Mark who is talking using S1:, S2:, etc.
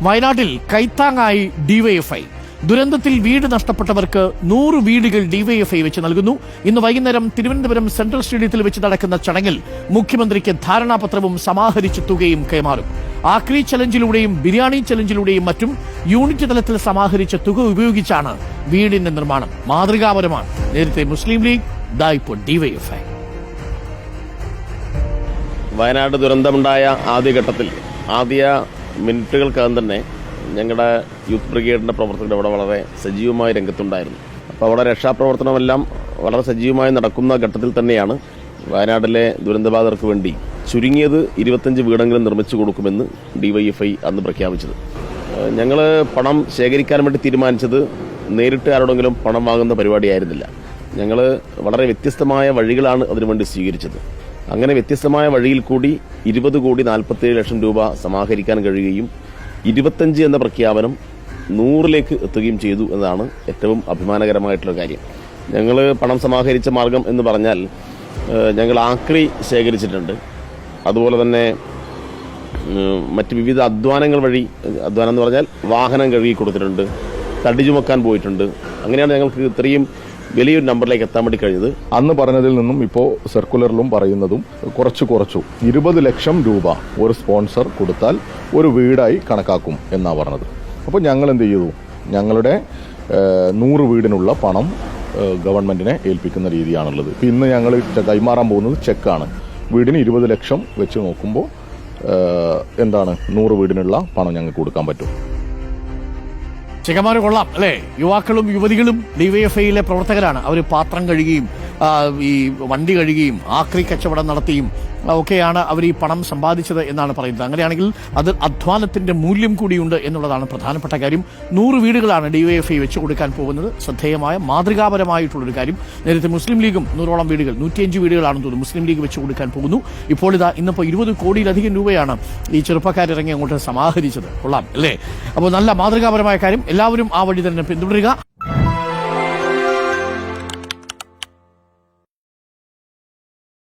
S1: വയനാട്ടിൽ കൈത്താങ്ങായി ഡിവൈഎഫ്ഐ. ദുരന്തത്തിൽ വീട് നഷ്ടപ്പെട്ടവർക്ക് 100 വീടുകൾ ഡിവൈഎഫ്ഐ വെച്ച് നൽകുന്നു. ഇന്ന് വൈകുന്നേരം തിരുവനന്തപുരം സെൻട്രൽ സ്റ്റേഡിയത്തിൽ വെച്ച് നടക്കുന്ന ചടങ്ങിൽ മുഖ്യമന്ത്രിക്ക് ധാരണാപത്രവും സമാഹരിച്ച തുകയും കൈമാറും. ആക്രി ചലഞ്ചിലൂടെയും ബിരിയാണി ചലഞ്ചിലൂടെയും മറ്റും യൂണിറ്റ് തലത്തിൽ സമാഹരിച്ച തുക ഉപയോഗിച്ചാണ് വീടിന്റെ നിർമ്മാണം. മാതൃകാപരമാണ്. നേരത്തെ മുസ്ലിം ലീഗ്, ഇപ്പോൾ ഡിവൈഎഫ്ഐ.
S2: വയനാട് ദുരന്തമുണ്ടായ ആദ്യഘട്ടത്തിൽ ആദ്യ മിനിറ്റുകൾക്കകം തന്നെ ഞങ്ങളുടെ യൂത്ത് ബ്രിഗേഡിൻ്റെ പ്രവർത്തകർ അവിടെ വളരെ സജീവമായ രംഗത്തുണ്ടായിരുന്നു. അപ്പോൾ അവിടെ രക്ഷാപ്രവർത്തനമെല്ലാം വളരെ സജീവമായി നടക്കുന്ന ഘട്ടത്തിൽ തന്നെയാണ് വയനാട്ടിലെ ദുരന്തബാധിതർക്ക് വേണ്ടി ചുരുങ്ങിയത് 25 വീടെങ്കിലും നിർമ്മിച്ചു കൊടുക്കുമെന്ന് ഡിവൈഎഫ്ഐ അന്ന് പ്രഖ്യാപിച്ചത്. ഞങ്ങൾ പണം ശേഖരിക്കാൻ വേണ്ടി തീരുമാനിച്ചത് നേരിട്ട് ആരോടെങ്കിലും പണം വാങ്ങുന്ന പരിപാടിയായിരുന്നില്ല. ഞങ്ങൾ വളരെ വ്യത്യസ്തമായ വഴികളാണ് അതിനുവേണ്ടി സ്വീകരിച്ചത്. അങ്ങനെ വ്യത്യസ്തമായ വഴിയിൽ കൂടി 20,47 ലക്ഷം രൂപ സമാഹരിക്കാൻ കഴിയുകയും 25 എന്ന പ്രഖ്യാപനം 100ലേക്ക് എത്തുകയും ചെയ്തു എന്നതാണ് ഏറ്റവും അഭിമാനകരമായിട്ടുള്ള കാര്യം. ഞങ്ങൾ പണം സമാഹരിച്ച മാർഗം എന്ന് പറഞ്ഞാൽ ഞങ്ങൾ ആക്രി ശേഖരിച്ചിട്ടുണ്ട്. അതുപോലെ തന്നെ മറ്റ് വിവിധ അധ്വാനങ്ങൾ വഴി, അധ്വാനം എന്ന് പറഞ്ഞാൽ വാഹനം കഴുകി കൊടുത്തിട്ടുണ്ട്, തടി ചുമക്കാൻ പോയിട്ടുണ്ട്. അങ്ങനെയാണ് ഞങ്ങൾക്ക് ഇത്രയും വലിയൊരു നമ്പറിലേക്ക് എത്താൻ വേണ്ടി കഴിഞ്ഞത്.
S3: അന്ന് പറഞ്ഞതിൽ നിന്നും ഇപ്പോൾ സർക്കുലറിലും പറയുന്നതും കുറച്ചു 20 ലക്ഷം രൂപ ഒരു സ്പോൺസർ കൊടുത്താൽ ഒരു വീടായി കണക്കാക്കും എന്നാണ് പറഞ്ഞത്. അപ്പോൾ ഞങ്ങൾ എന്ത് ചെയ്തു? ഞങ്ങളുടെ 100 വീടിനുള്ള പണം ഗവൺമെന്റിനെ ഏൽപ്പിക്കുന്ന രീതിയാണുള്ളത്. ഇന്ന് ഞങ്ങൾ കൈമാറാൻ പോകുന്നത് ചെക്കാണ്. വീടിന് 20 ലക്ഷം വെച്ച് നോക്കുമ്പോൾ 100 വീടിനുള്ള പണം ഞങ്ങൾക്ക് കൊടുക്കാൻ പറ്റും.
S1: ചെക്കന്മാര് കൊള്ളാം അല്ലേ? യുവാക്കളും യുവതികളും ഡിവൈഎഫ്ഐയിലെ പ്രവർത്തകരാണ്. അവർ പാത്രം കഴുകിയും ഈ വണ്ടി കഴുകിയും ആക്രി കച്ചവടം നടത്തിയും ഒക്കെയാണ് അവർ ഈ പണം സമ്പാദിച്ചത് എന്നാണ് പറയുന്നത്. അങ്ങനെയാണെങ്കിൽ അത് അധ്വാനത്തിന്റെ മൂല്യം കൂടിയുണ്ട് എന്നുള്ളതാണ് പ്രധാനപ്പെട്ട കാര്യം. 100 വീടുകളാണ് ഡിവൈഎഫ്ഐ വെച്ചു കൊടുക്കാൻ പോകുന്നത്. ശ്രദ്ധേയമായ മാതൃകാപരമായിട്ടുള്ളൊരു കാര്യം. നേരത്തെ മുസ്ലിം ലീഗും 100ഓളം വീടുകൾ, 105 വീടുകളാണെന്ന് തോന്നുന്നു, മുസ്ലിം ലീഗ് വെച്ചു കൊടുക്കാൻ പോകുന്നു. ഇപ്പോൾ ഇന്നിപ്പോൾ 20 കോടിയിലധികം രൂപയാണ് ഈ ചെറുപ്പക്കാരിറങ്ങി അങ്ങോട്ട് സമാഹരിച്ചത്. കൊള്ളാം അല്ലേ? അപ്പോൾ നല്ല മാതൃകാപരമായ കാര്യം. എല്ലാവരും ആ വഴി തന്നെ പിന്തുടരുക.